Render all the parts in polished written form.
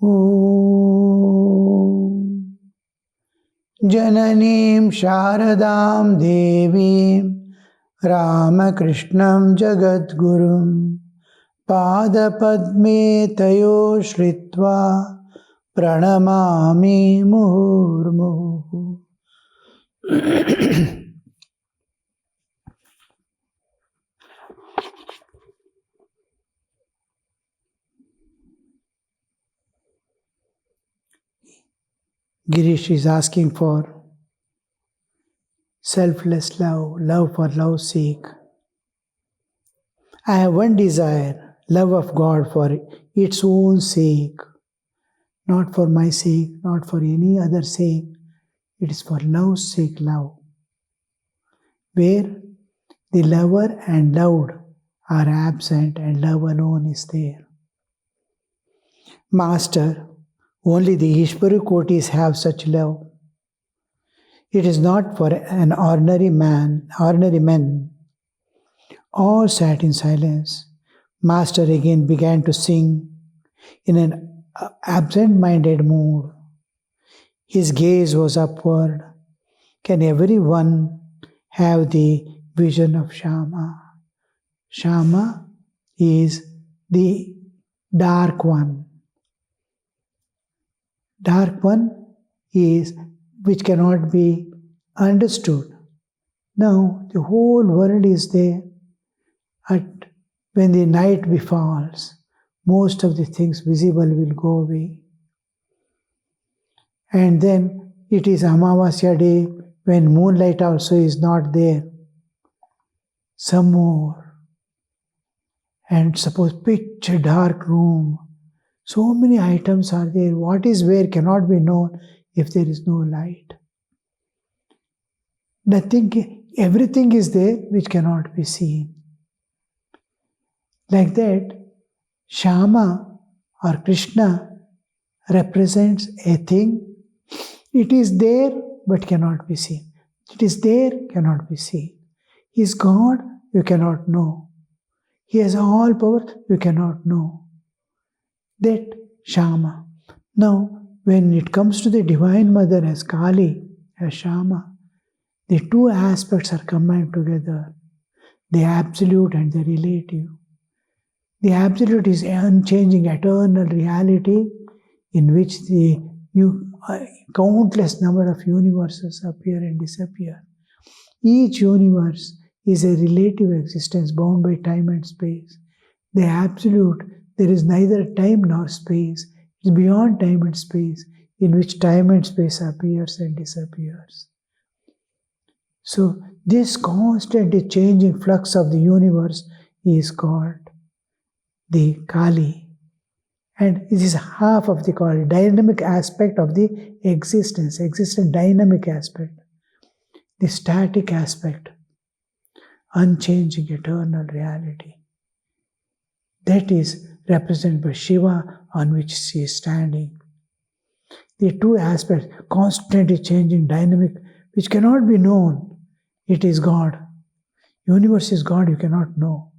Om Jananim Sharadam Devim Ramakrishnam Jagadgurum Pada Padme Tayo Shritva Pranamami Murmuhu. Girish is asking for selfless love, love for love's sake. I have one desire, love of God for its own sake, not for my sake, not for any other sake. It is for love's sake, love. Where the lover and loved are absent and love alone is there. Master, only the Ishvara Kotis have such love. It is not for an ordinary men. All sat in silence. Master again began to sing in an absent-minded mood. His gaze was upward. Can everyone have the vision of Shama? Shama is the dark one. Dark one is which cannot be understood. Now the whole world is there. When the night befalls, most of the things visible will go away. And then it is Amavasya day when moonlight also is not there. Some more. And suppose pitch dark room. So many items are there. What is where cannot be known if there is no light. Everything is there which cannot be seen. Like that, Shama or Krishna represents a thing. It is there but cannot be seen. It is there, cannot be seen. He is God, you cannot know. He has all power, you cannot know. That Shama. Now, when it comes to the Divine Mother as Kali, as Shama, the two aspects are combined together. The absolute and the relative. The absolute is unchanging, eternal reality in which the countless number of universes appear and disappear. Each universe is a relative existence bound by time and space. The absolute, there is neither time nor space. It is beyond time and space, in which time and space appears and disappears. So this constantly changing flux of the universe is called the Kali. And it is half of the Kali, dynamic aspect of the existence dynamic aspect. The static aspect, unchanging eternal reality. That is represented by Shiva on which she is standing. The two aspects, constantly changing, dynamic, which cannot be known. It is God. Universe is God, you cannot know.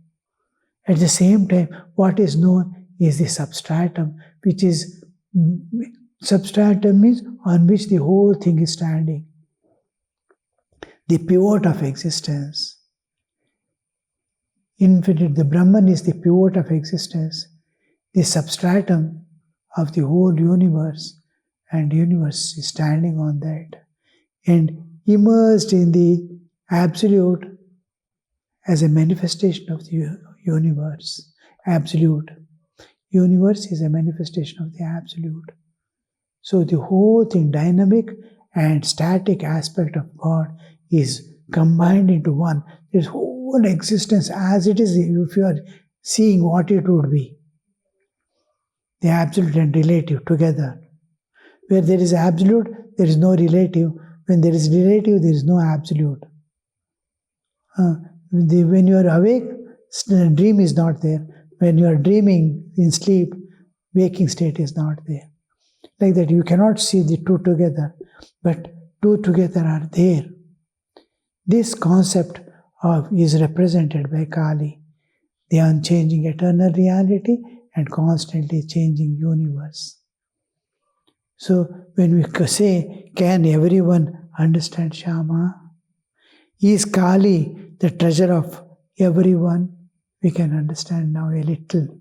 At the same time, what is known is the substratum, which is, substratum means on which the whole thing is standing. The pivot of existence. Infinite, the Brahman is the pivot of existence, the substratum of the whole universe, and universe is standing on that. And immersed in the absolute as a manifestation of the universe. Absolute. Universe is a manifestation of the absolute. So the whole thing, dynamic and static aspect of God, is combined into one. This whole existence as it is, if you are seeing what it would be. The absolute and relative together. Where there is absolute, there is no relative. When there is relative, there is no absolute. When you are awake, dream is not there. When you are dreaming in sleep, waking state is not there. Like that, you cannot see the two together, but two together are there. This concept is represented by Kali, the unchanging eternal reality and constantly changing universe. So when we say, can everyone understand Shama? Is Kali the treasure of everyone? We can understand now a little.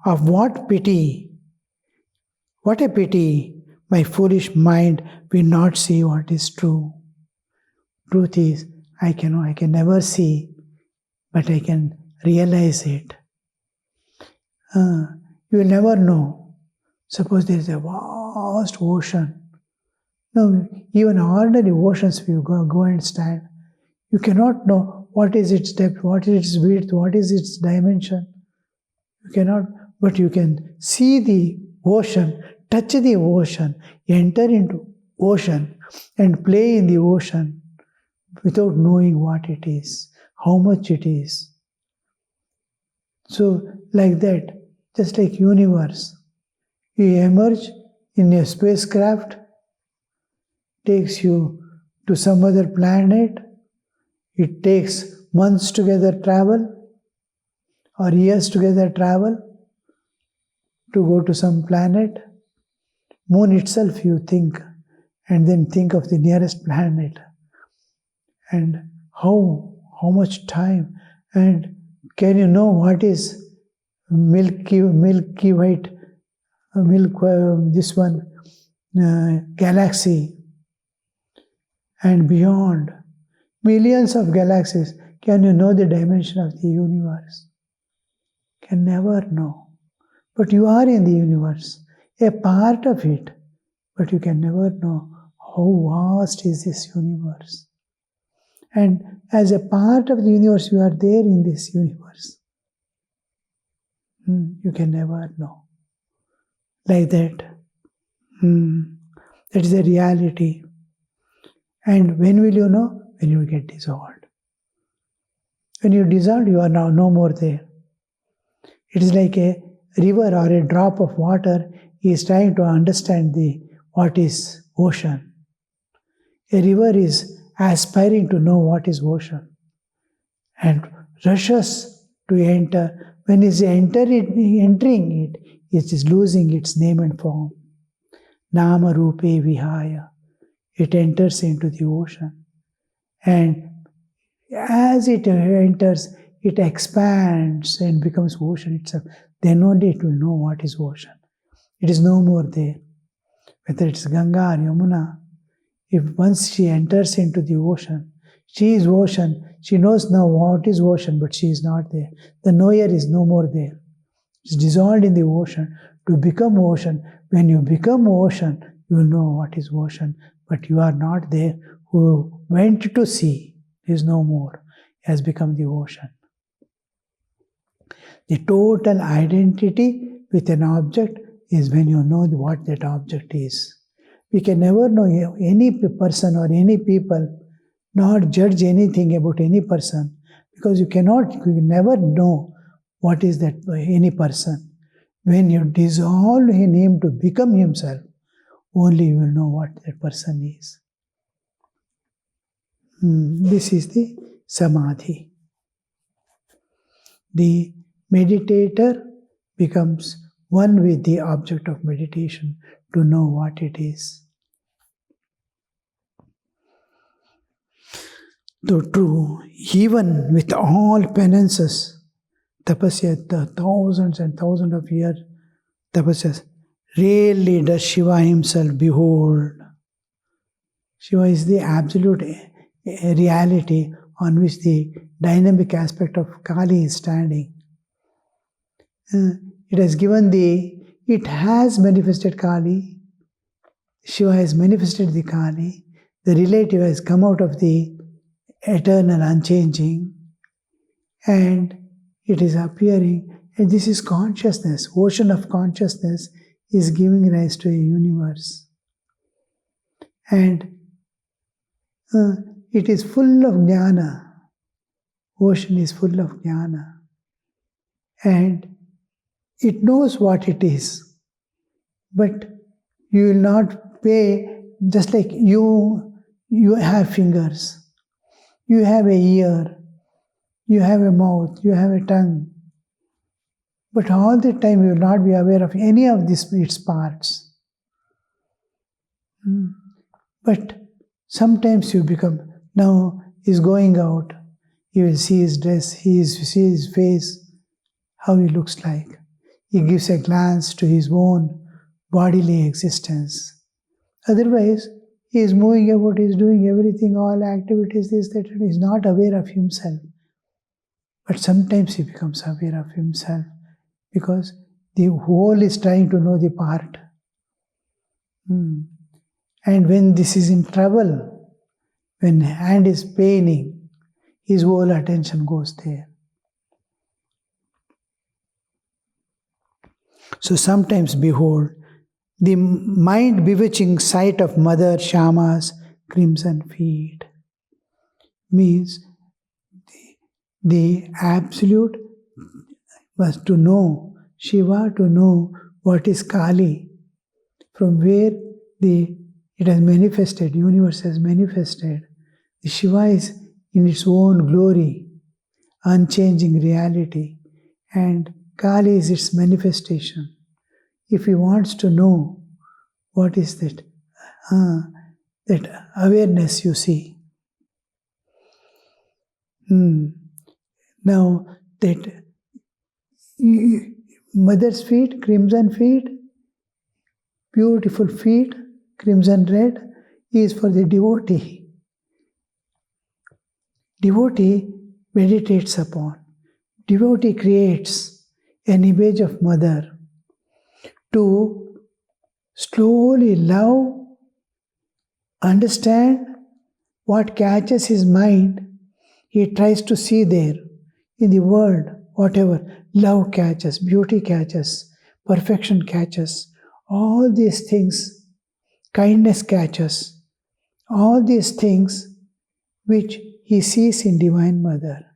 Of what pity? What a pity! My foolish mind will not see what is true. Truth is, I can never see, but I can realize it. You will never know. Suppose there is a vast ocean. Now, even ordinary oceans, if you go and stand, you cannot know what is its depth, what is its width, what is its dimension. You cannot, but you can see the ocean, touch the ocean, enter into ocean, and play in the ocean without knowing what it is, how much it is. So, like that, just like universe, you emerge in a spacecraft, takes you to some other planet. It takes months together travel or years together travel to go to some planet. Moon itself you think, and then think of the nearest planet. And how much time, and can you know what is Milky White, this one, galaxy, and beyond, millions of galaxies. Can you know the dimension of the universe? Can never know. But you are in the universe, a part of it, but you can never know how vast is this universe. And as a part of the universe, you are there in this universe. You can never know. Like that. That is the reality. And when will you know? When you get dissolved. When you dissolve, you are now no more there. It is like a river or a drop of water is trying to understand what is ocean. A river is aspiring to know what is ocean and rushes to enter. When it is entering it is losing its name and form. Nama Rupe Vihaya. It enters into the ocean. And as it enters, it expands and becomes ocean itself. Then only it will know what is ocean. It is no more there. Whether it's Ganga or Yamuna, if once she enters into the ocean, she is ocean. She knows now what is ocean, but she is not there. The knower is no more there. It's dissolved in the ocean to become ocean. When you become ocean, you will know what is ocean. But you are not there. Who went to sea is no more. He has become the ocean. The total identity with an object is when you know what that object is. We can never know any person or any people, nor judge anything about any person, because you never know what is that any person. When you dissolve in him to become himself, only you will know what that person is. This is the samadhi. The meditator becomes one with the object of meditation to know what it is. Though true, even with all penances, tapasya, the thousands and thousands of years, tapasyas, rarely does Shiva himself behold. Shiva is the absolute reality on which the dynamic aspect of Kali is standing. It has manifested Kali. Shiva has manifested the Kali. The relative has come out of the eternal, unchanging, and it is appearing. And this is consciousness. Ocean of consciousness is giving rise to a universe. And it is full of jnana. Ocean is full of jnana. And it knows what it is. But you will not pay, just like you have fingers, you have an ear, you have a mouth, you have a tongue. But all the time you will not be aware of any of its parts. But sometimes you become, now he's going out, you will see his dress, see his face, how he looks like. He gives a glance to his own bodily existence. Otherwise, he is moving about, he is doing everything, all activities, this, that, and he is not aware of himself. But sometimes he becomes aware of himself because the whole is trying to know the part. And when this is in trouble, when hand is paining, his whole attention goes there. So sometimes behold, the mind-bewitching sight of Mother Shyama's crimson feet means the absolute was to know, Shiva to know what is Kali, from where it has manifested, universe has manifested. The Shiva is in its own glory, unchanging reality, and Kali is its manifestation. If he wants to know what is that, that awareness you see. Now that mother's feet, crimson feet, beautiful feet, crimson red, is for the devotee. Devotee meditates upon. Devotee creates an image of mother to slowly love, understand what catches his mind. He tries to see there in the world, whatever, love catches, beauty catches, perfection catches, all these things, kindness catches, all these things which he sees in Divine Mother.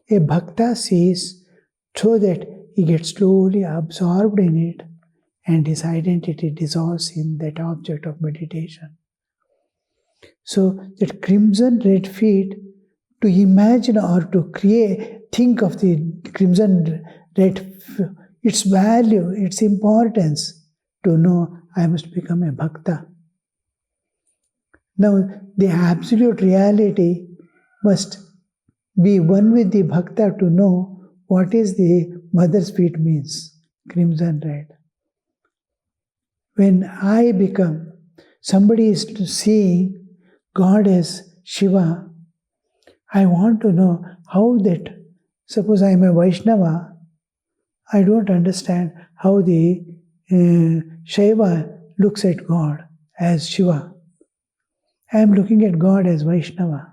A bhakta sees so that he gets slowly absorbed in it and his identity dissolves in that object of meditation. So that crimson red feet, to imagine or to think of the crimson red, its value, its importance, to know I must become a bhakta. Now, the absolute reality must be one with the bhakta to know what is the mother's feet means, crimson red. When I become, somebody is seeing God as Shiva, I want to know how that, suppose I am a Vaishnava, I don't understand how the Shaiva looks at God as Shiva. I am looking at God as Vaishnava.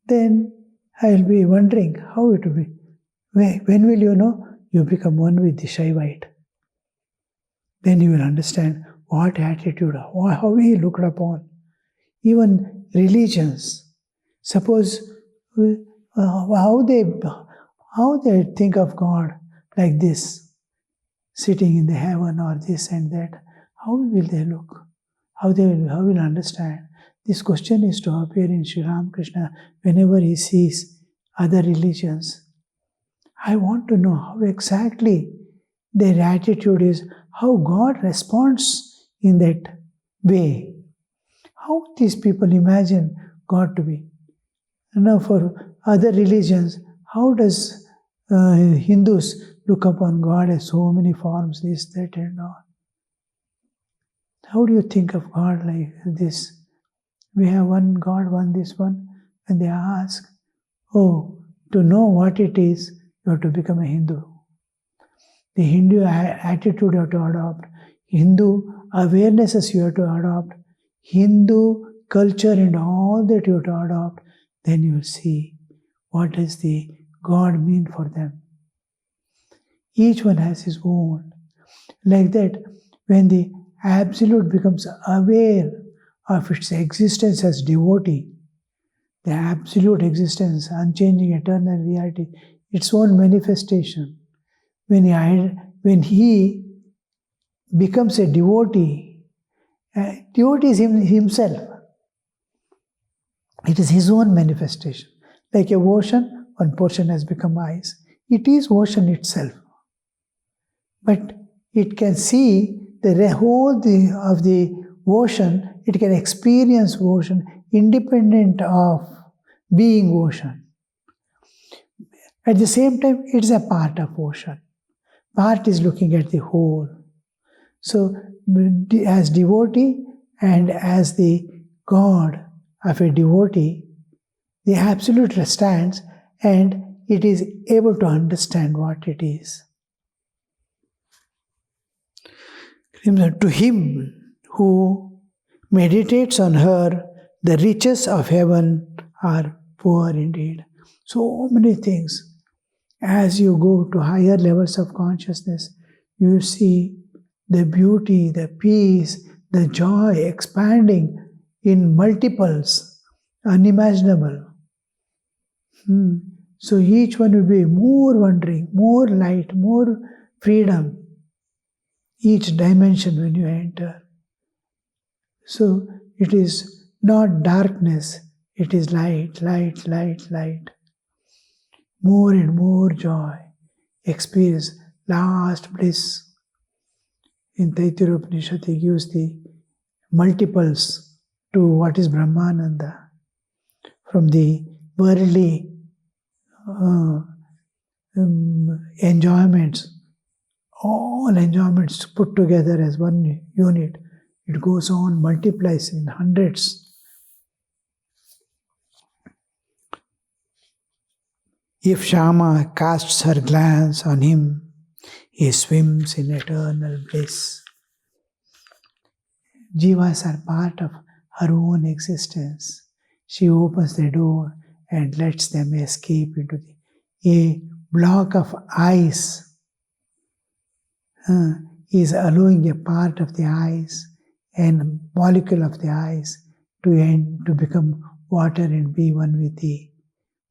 Then I will be wondering how it will be. When will you know? You become one with the Shaivite. Then you will understand what attitude, how he looked upon. Even religions, suppose how they think of God like this, sitting in the heaven or this and that, how will they look? How will understand? This question is to appear in Sri Ramakrishna whenever he sees other religions. I want to know how exactly their attitude is, how God responds in that way. How these people imagine God to be. Now for other religions, how does Hindus look upon God as so many forms, this, that and all? How do you think of God like this? We have one God, one this one. When they ask, to know what it is, you have to become a Hindu. The Hindu attitude you have to adopt. Hindu awarenesses you have to adopt. Hindu culture and all that you have to adopt. Then you will see what does the God mean for them. Each one has his own. Like that, when the Absolute becomes aware of its existence as devotee, the absolute existence, unchanging eternal reality, its own manifestation. When he becomes a devotee, devotee is himself. It is his own manifestation. Like a ocean, one portion has become ice. it is ocean itself. But it can see the whole of the ocean, it can experience ocean independent of being ocean. At the same time, it's a part of ocean. Part is looking at the whole. So, as devotee and as the God of a devotee, the Absolute stands and it is able to understand what it is. To him who meditates on her, the riches of heaven are poor indeed. So many things. As you go to higher levels of consciousness, you see the beauty, the peace, the joy expanding in multiples, unimaginable. So each one will be more wondering, more light, more freedom. Each dimension when you enter. So it is not darkness, it is light, light, light, light. More and more joy. Experience last bliss. In Taittiriya Upanishad, they use the multiples to what is Brahmananda. From the worldly enjoyments, all enjoyments put together as one unit, it goes on, multiplies in hundreds. If Shama casts her glance on him, he swims in eternal bliss. Jivas are part of her own existence. She opens the door and lets them escape into a block of ice. Is allowing a part of the ice and molecule of the ice to become water and be one with the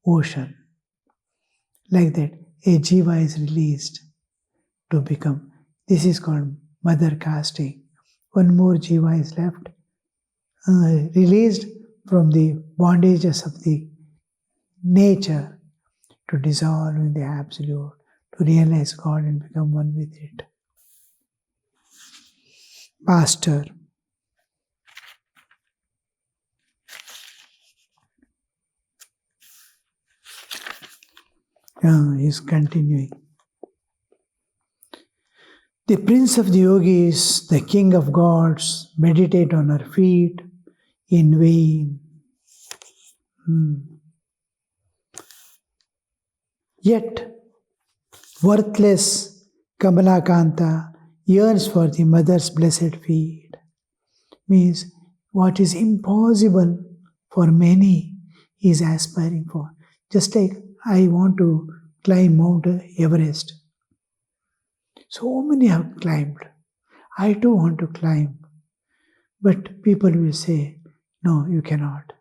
ocean. Like that, a jiva is released to become. This is called mother casting. One more jiva is left, released from the bondages of the nature to dissolve in the Absolute, to realize God and become one with it. Pastor. He's continuing. The Prince of the Yogis, the King of Gods, meditate on her feet in vain. Yet, worthless Kamalakanta yearns for the mother's blessed feet. Means what is impossible for many is aspiring for. Just like I want to climb Mount Everest. So many have climbed. I too want to climb. But people will say, no, you cannot.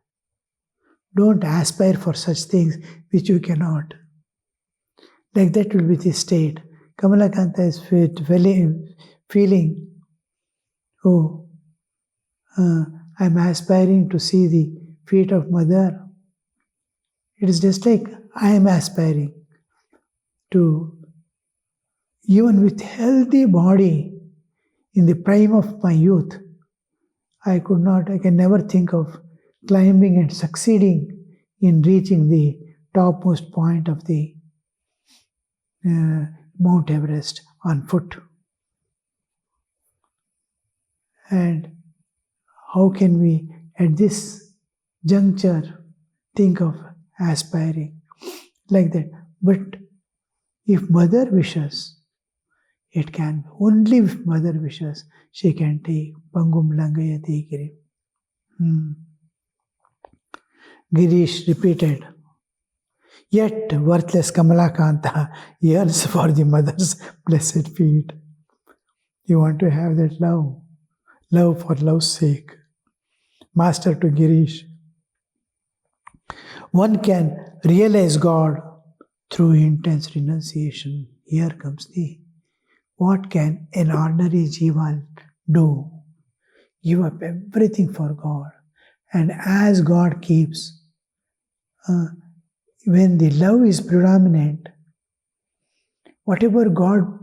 Don't aspire for such things which you cannot. Like that will be the state. Kamalakanta is feeling, oh, I'm aspiring to see the feet of mother. It is just like I am aspiring to, even with healthy body, in the prime of my youth, I can never think of climbing and succeeding in reaching the topmost point of the Mount Everest on foot. And how can we, at this juncture, think of aspiring like that? But if mother wishes, it can. Only if mother wishes, she can take Pangum Langayati Girim. Girish repeated, yet worthless Kamalakanta yearns for the mother's blessed feet. You want to have that love for love's sake. Master to Girish. One can realize God through intense renunciation. Here comes the, what can an ordinary jiva do? Give up everything for God. And as God keeps, when the love is predominant, Whatever God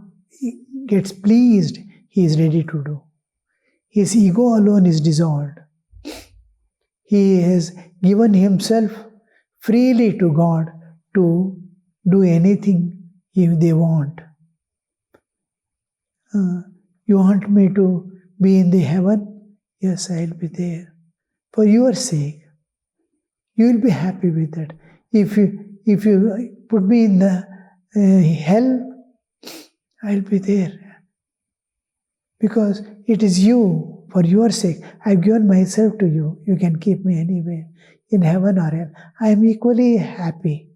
gets pleased, he is ready to do. His ego alone is dissolved. He has given himself freely to God to do anything if they want. You want me to be in the heaven? Yes, I'll be there. For your sake. You will be happy with that. If you put me in the hell, I'll be there. Because it is you, for your sake. I've given myself to you. You can keep me anywhere, in heaven or hell. I am equally happy.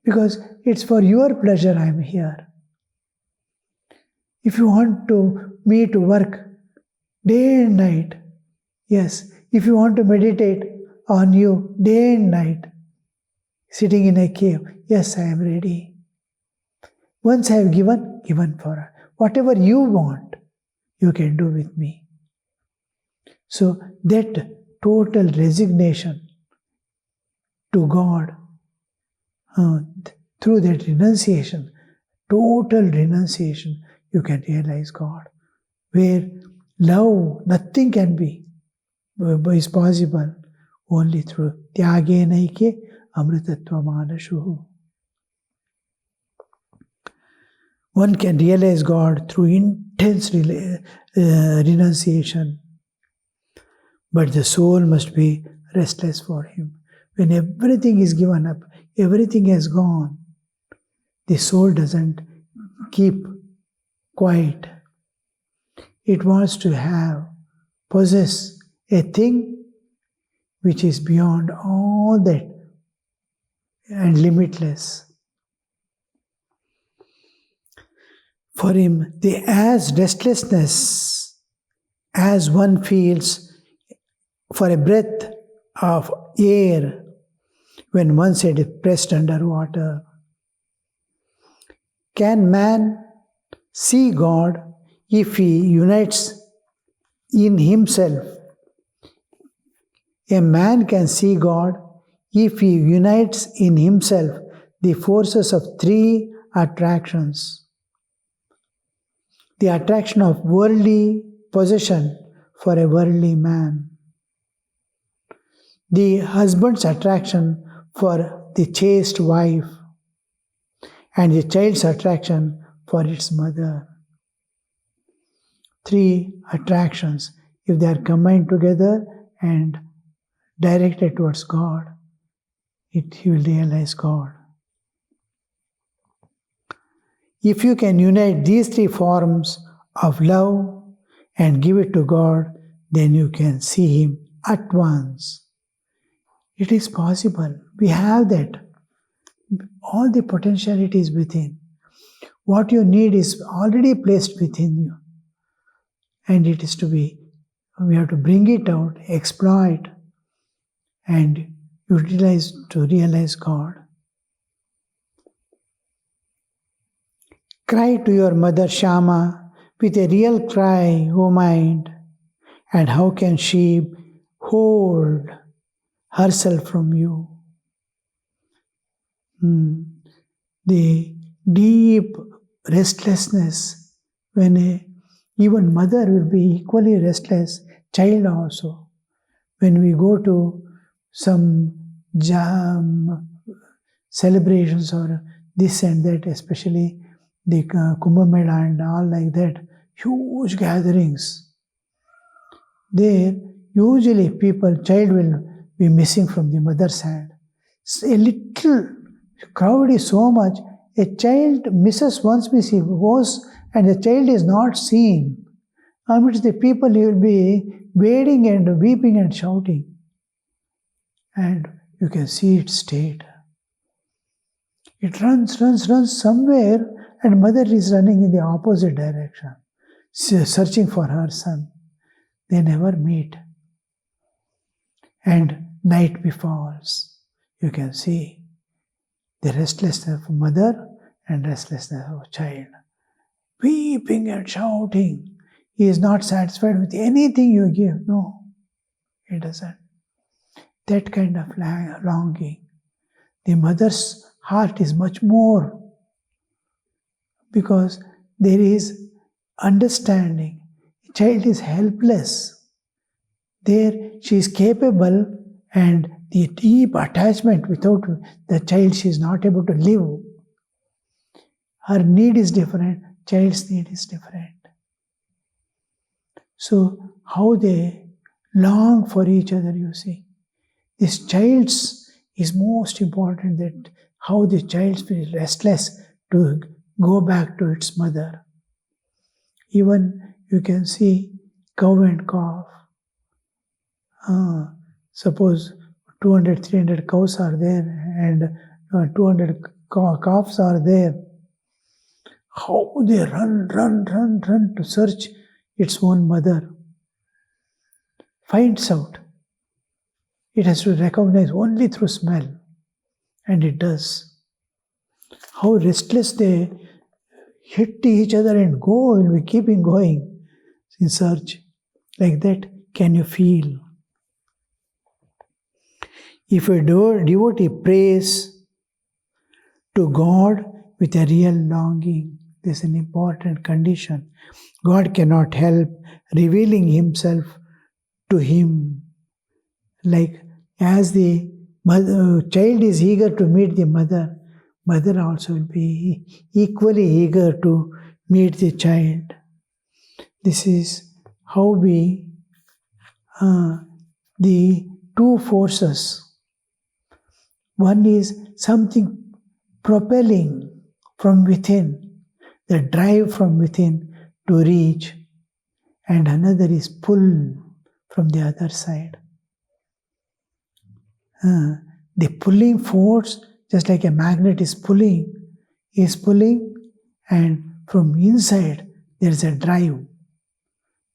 Because it's for your pleasure I am here. If you want me to work day and night, yes. If you want to meditate on you day and night, sitting in a cave, yes, I am ready. Once I have given for her. Whatever you want, you can do with me. So that total resignation to God, through that renunciation, total renunciation, you can realize God. Where love, nothing can be, is possible only through tyage naike amritatva manashuhu. One can realize God through intense renunciation, but the soul must be restless for Him. When everything is given up, everything has gone, the soul doesn't keep quiet. It wants to possess a thing which is beyond all that and limitless. For him, the as restlessness as one feels for a breath of air when one's head is pressed under water. Can man see God if he unites in himself? A man can see God if he unites in himself the forces of three attractions. The attraction of worldly possession for a worldly man. The husband's attraction for the chaste wife. And the child's attraction for its mother. Three attractions. If they are combined together and directed towards God, you will realize God. If you can unite these three forms of love and give it to God, then you can see Him at once. It is possible. We have that. All the potentialities within. What you need is already placed within you. And it is we have to bring it out, exploit, and utilize to realize God. Cry to your mother Shama with a real cry, O mind, and how can she hold herself from you? The deep restlessness, when even mother will be equally restless, child also. When we go to some celebrations or this and that, especially the Kumbh Mela and all like that, huge gatherings. There, usually child will be missing from the mother's hand. A little crowd is so much, a child misses once, he goes and the child is not seen. Amidst the people, he will be wading and weeping and shouting. And you can see its state. It runs somewhere, and mother is running in the opposite direction, searching for her son. They never meet. And night befalls. You can see the restlessness of mother and restlessness of child. Weeping and shouting. He is not satisfied with anything you give. No, he doesn't. That kind of longing. The mother's heart is much more because there is understanding. The child is helpless. There she is capable, and the deep attachment, without the child she is not able to live. Her need is different, child's need is different. So how they long for each other, you see. This child's is most important, that how the child feels restless to go back to its mother. Even you can see cow and calf. Suppose 200, 300 cows are there and 200 calves are there. How they run to search its own mother. Finds out. It has to recognize only through smell. And it does. How restless they hit each other and go, and we keeping going in search. Like that, can you feel? If a devotee prays to God with a real longing, this is an important condition. God cannot help revealing Himself to him. Like as the child is eager to meet the mother, mother also will be equally eager to meet the child. This is how the two forces. One is something propelling from within, the drive from within to reach, and another is pull from the other side. The pulling force, just like a magnet is pulling, and from inside there is a drive.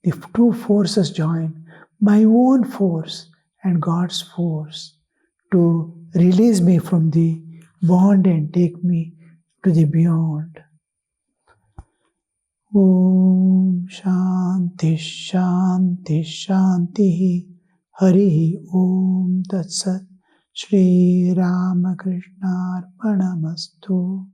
The two forces join, my own force and God's force, to release me from the bond and take me to the beyond. Om Shanti Shanti Shanti Hari Om Tat Sat Shri Ramakrishna Arpanamastu.